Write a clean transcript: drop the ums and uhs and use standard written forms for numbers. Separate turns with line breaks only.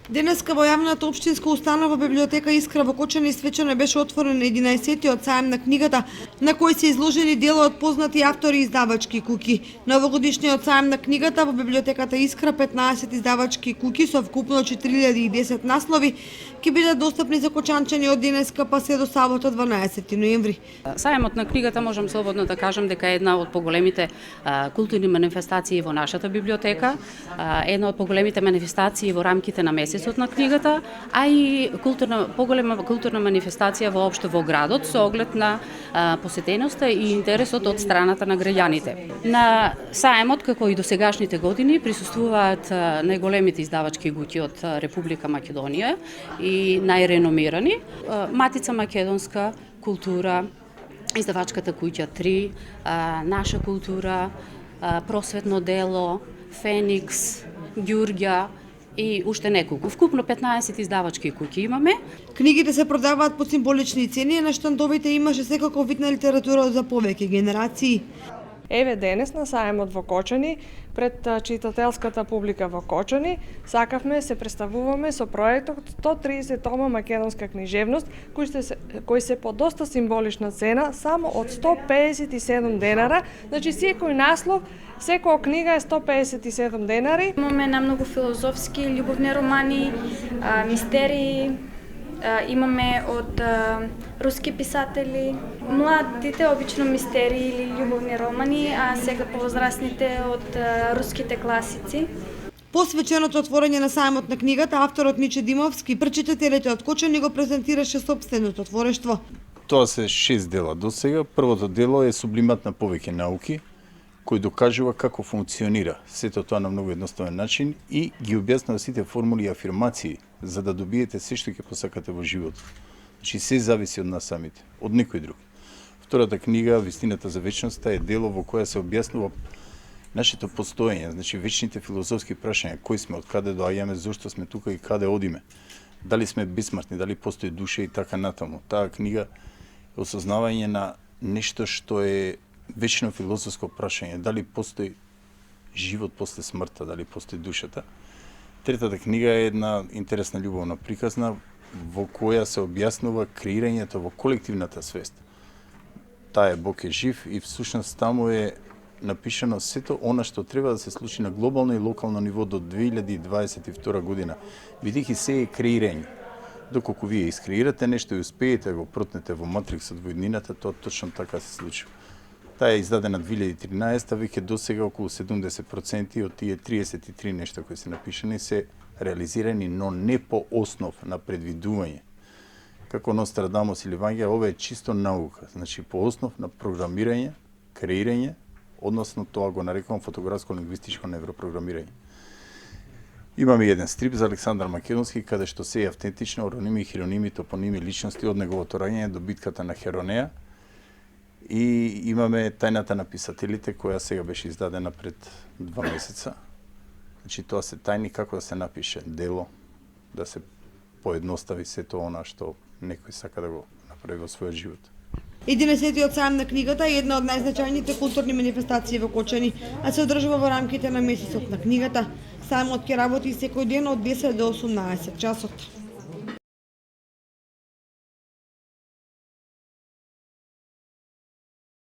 Денеска во јавната општинска установа библиотека Искра во Кочани свечано беше отворен 11-тиот сајм на книгата, на кој се изложени дела од познати автори и издавачки куќи. На овогодишниот сајм на книгата во библиотеката Искра 15 издавачки куќи со вкупно 4010 наслови ќе бидат достапни за кочанчани од денеска па се до сабота 12 ноември.
Сајмот на книгата можам слободно да кажам дека е една од поголемите културни манифестации во нашата библиотека, една од поголемите манифестации во рамките на месецот на книгата, а и поголема културна манифестација воопшто во градот со оглед на посетеноста и интересот од страната на граѓаните. На сајмот, како и досегашните години, присуствуваат најголемите издавачки куќи од Република Македонија и најреномирани: Матица македонска култура, издавачката куќа 3, Наша култура, Просветно дело, Феникс, Ѓурѓа и уште неколку. Вкупно 15 издавачки куќи имаме.
Книгите се продаваат по символични цени, на штандовите имаше секаков вид на литература за повеќе генерации.
Еве денес на сајмот во Кочани, пред читателската публика во Кочани, сакавме се представуваме со проектот 130 тома македонска книжевност, кој се по доста символична цена, само од 157 денара. Значи секој наслов, секоја книга е 157 денари.
Имаме намногу филозофски, љубовни романи, мистерии, имаме од руски писатели. Младите обично мистерии или љубовни романи, а сега повозрастните од руските класици.
По свеченото отворање на сајмот на книгата, авторот Миче Димовски пред читателите од Кочани го презентираше сопственото творештво.
Тоа се 6 дела до сега. Првото дело е Сублимат на повеќе науки, кој докажува како функционира сето тоа на многу едноставен начин и ги објаснува сите формули и афирмации за да добиете се што ќе посакате во животот. Значи се зависи од нас самите, од некој друг. Втората книга, Вистината за вечноста, е дело во која се објаснува нашето постоење, значи вечните филозофски прашања, кој сме, од каде доаѓаме, зошто сме тука и каде одиме. Дали сме бесмртни, дали постои душа и така натаму. Таа книга е осознавање на нешто што е вечно филозофско прашање, дали постои живот после смртта, дали постои душата. Третата книга е една интересна љубовна приказна во која се објаснува креирањето во колективната свест. Таа е Бог е жив и всушност таму е напишано сето она што треба да се случи на глобално и локално ниво до 2022 година, бидејќи се е креирање. Доколку вие искреирате нешто и успеете да го протнете во матриксот во иднината, тоа точно така се случува. Таа е издадена 2013, веќе досега околу 70% од тие 33 нешта кои се напишани се реализирани, но не по основ на предвидување. Како Нострадамус или Вања, ова е чисто наука, значи по основ на програмирање, креирање, односно тоа го нарекувам фотографско-лингвистичко невропрограмирање. Имаме еден стрип за Александар Македонски, каде што се е автентично роними, хироними, топоними личности од неговото раѓање до битката на Херонеја. И имаме Тајната на писателите, која сега беше издадена пред 2 месеца. Значи тоа се тајни како да се напише дело, да се поедностави сето она што некој сака да го направи во својот живот.
11-тиот сајм на книгата е една од најзначајните културни манифестации во Кочани, а се одржува во рамките на месецот на книгата. Сајмот ќе работи секој ден од 10 до 18 часот.